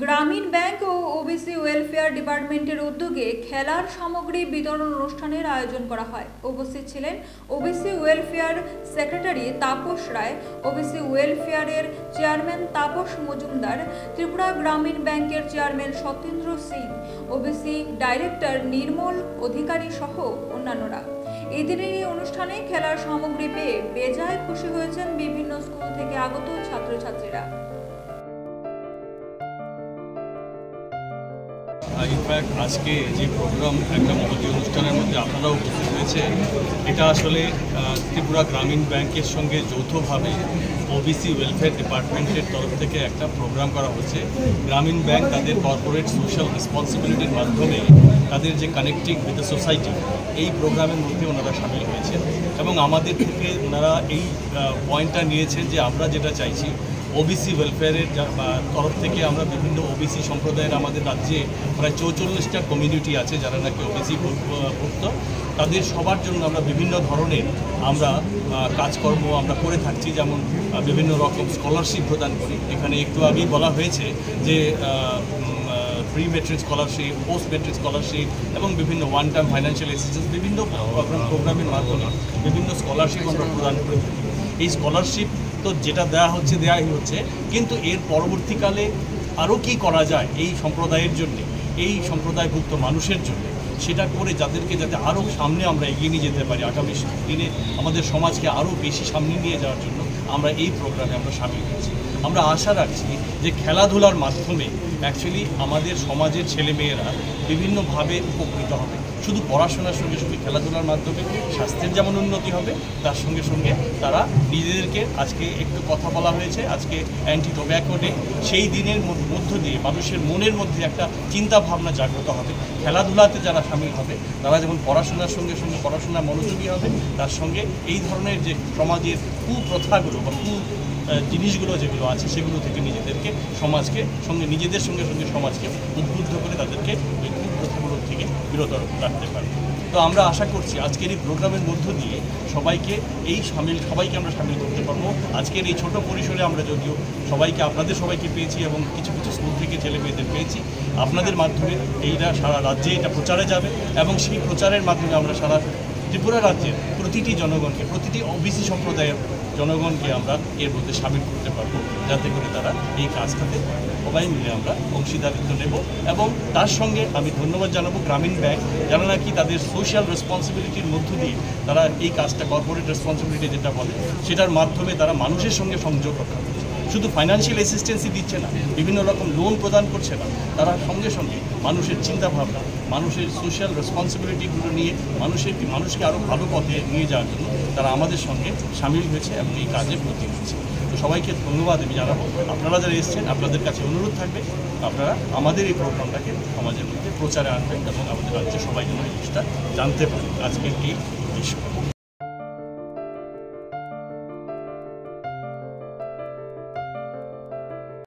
গ্রামীণ ব্যাংক ও OBC welfare ডিপার্টমেন্টের উদ্যোগে খেলার সামগ্রী বিতরণ অনুষ্ঠানের আয়োজন করা হয়। উপস্থিত ছিলেন OBC welfare secretary Tapas Roy, OBC ওয়েলফেয়ারের চেয়ারম্যান তাপস মজুমদার, ত্রিপুরা গ্রামীণ ব্যাংকের chairman Satyendra Singh, OBC director Nirmal Adhikari সহ অন্যান্যরা। এই দিনের এই অনুষ্ঠানে খেলার সামগ্রী পেয়ে বেজায় খুশি হয়েছেন বিভিন্ন স্কুল থেকে আগত ছাত্রছাত্রীরা। ইনফ্যাক্ট আজকে যে প্রোগ্রাম একটা মহতী অনুষ্ঠানের মধ্যে আপনারাও উপস্থিত হয়েছে, এটা আসলে ত্রিপুরা গ্রামীণ ব্যাংকের সঙ্গে যৌথভাবে ওবিসি ওয়েলফেয়ার ডিপার্টমেন্টের তরফ থেকে একটা প্রোগ্রাম করা হচ্ছে। গ্রামীণ ব্যাংক তাদের কর্পোরেট সোশ্যাল রেসপন্সিবিলিটির মাধ্যমে তাদের যে কানেক্টিং উইথ দ্য সোসাইটি, এই প্রোগ্রামের মধ্যে ওনারা সামিল হয়েছেন এবং আমাদের থেকে ওনারা এই পয়েন্টটা নিয়েছেন যে আমরা যেটা চাইছি ওবিসি ওয়েলফেয়ারের তরফ থেকে আমরা বিভিন্ন ওবিসি সম্প্রদায়ের আমাদের রাজ্যে প্রায় 44টা কমিউনিটি আছে যারা নাকি ওবিসি ভুক্ত, তাদের সবার জন্য আমরা বিভিন্ন ধরনের আমরা কাজকর্ম আমরা করে থাকছি। যেমন বিভিন্ন রকম স্কলারশিপ প্রদান করি। এখানে একটু আগেই বলা হয়েছে যে pre metric scholarship, post metric scholarship এবং বিভিন্ন ওয়ান টাইম ফাইন্যান্সিয়াল অ্যাসিস্ট্যান্স বিভিন্ন প্রোগ্রামের মাধ্যমে বিভিন্ন স্কলারশিপ আমরা প্রদান করে থাকি। এই স্কলারশিপ তো যেটা দেওয়াই হচ্ছে, কিন্তু এর পরবর্তীকালে আরও কি করা যায় এই সম্প্রদায়ের জন্য, এই সম্প্রদায়ভুক্ত মানুষের জন্য, সেটা করে যাদেরকে যাতে আরও সামনে আমরা এগিয়ে নিয়ে যেতে পারি, আগামী দিনে আমাদের সমাজকে আরও বেশি সামনে নিয়ে যাওয়ার জন্য আমরা এই প্রোগ্রামে আমরা সামিল হয়েছি। আমরা আশা রাখছি যে খেলাধুলার মাধ্যমে অ্যাকচুয়ালি আমাদের সমাজের ছেলেমেয়েরা বিভিন্নভাবে উপকৃত হবে। শুধু পড়াশোনার সঙ্গে সঙ্গে খেলাধুলার মাধ্যমে স্বাস্থ্যের যেমন উন্নতি হবে, তার সঙ্গে সঙ্গে তারা নিজেদেরকে, আজকে একটু কথা বলা হয়েছে আজকে অ্যান্টি টোব্যাকো ডে, সেই দিনের মধ্য দিয়ে মানুষের মনের মধ্যে একটা চিন্তা ভাবনা জাগ্রত হবে। খেলাধুলাতে যারা সামিল হবে তারা যেমন পড়াশোনার সঙ্গে সঙ্গে পড়াশোনায় মনোযোগী হবে, তার সঙ্গে এই ধরনের যে সমাজের কুপ্রথাগুলো বা জিনিসগুলো যেগুলো আছে সেগুলো থেকে নিজেদেরকে সমাজকে সঙ্গে নিজেদের সঙ্গে সঙ্গে সমাজকে উদ্বুদ্ধ করে তাদেরকে ওই কুপ্রথাগুলোর থেকে বিরত রাখতে পারবে। তো আমরা আশা করছি আজকের এই প্রোগ্রামের মধ্য দিয়ে সবাইকে আমরা সামিল করতে পারবো। আজকের এই ছোট পরিসরে আমরা যদিও আপনাদের সবাইকে পেয়েছি এবং কিছু কিছু স্কুল থেকে ছেলে মেয়েদের পেয়েছি, আপনাদের মাধ্যমে এইটা সারা রাজ্যে এটা প্রচারে যাবে এবং সেই প্রচারের মাধ্যমে আমরা সারা ত্রিপুরা রাজ্যের প্রতিটি জনগণকে, প্রতিটি ওবিসি সম্প্রদায়ের জনগণকে আমরা এর মধ্যে সামিল করতে পারবো, যাতে করে তারা এই কাজটাতে সবাই মিলে আমরা অংশীদারিত্ব নেব। এবং তার সঙ্গে আমি ধন্যবাদ জানাবো গ্রামীণ ব্যাংক, যারা নাকি তাদের সোশ্যাল রেসপন্সিবিলিটির মধ্য দিয়ে তারা এই কাজটা, কর্পোরেট রেসপন্সিবিলিটি যেটা বলে, সেটার মাধ্যমে তারা মানুষের সঙ্গে সংযোগ রক্ষা করছে। শুধু ফাইন্যান্সিয়াল অ্যাসিস্ট্যান্সই দিচ্ছে না, বিভিন্ন রকম লোন প্রদান করছে না, তারা সঙ্গে সঙ্গে মানুষের চিন্তাভাবনা, মানুষের সোশ্যাল রেসপন্সিবিলিটিগুলো নিয়ে মানুষকে আরও ভালো পথে নিয়ে যাওয়ার জন্য তারা আমাদের সঙ্গে সামিল হয়েছে এবং এই কাজে ব্রতী হয়েছে। তো সবাইকে ধন্যবাদ আমি জানাবো। আপনারা যারা এসছেন, আপনাদের কাছে অনুরোধ থাকবে আপনারা আমাদের এই প্রোগ্রামটাকে সমাজের মধ্যে প্রচারে আনবেন এবং আমাদের রাজ্যে সবাই যেন এই জিনিসটা জানতে পারে আজকের এই বিষয়।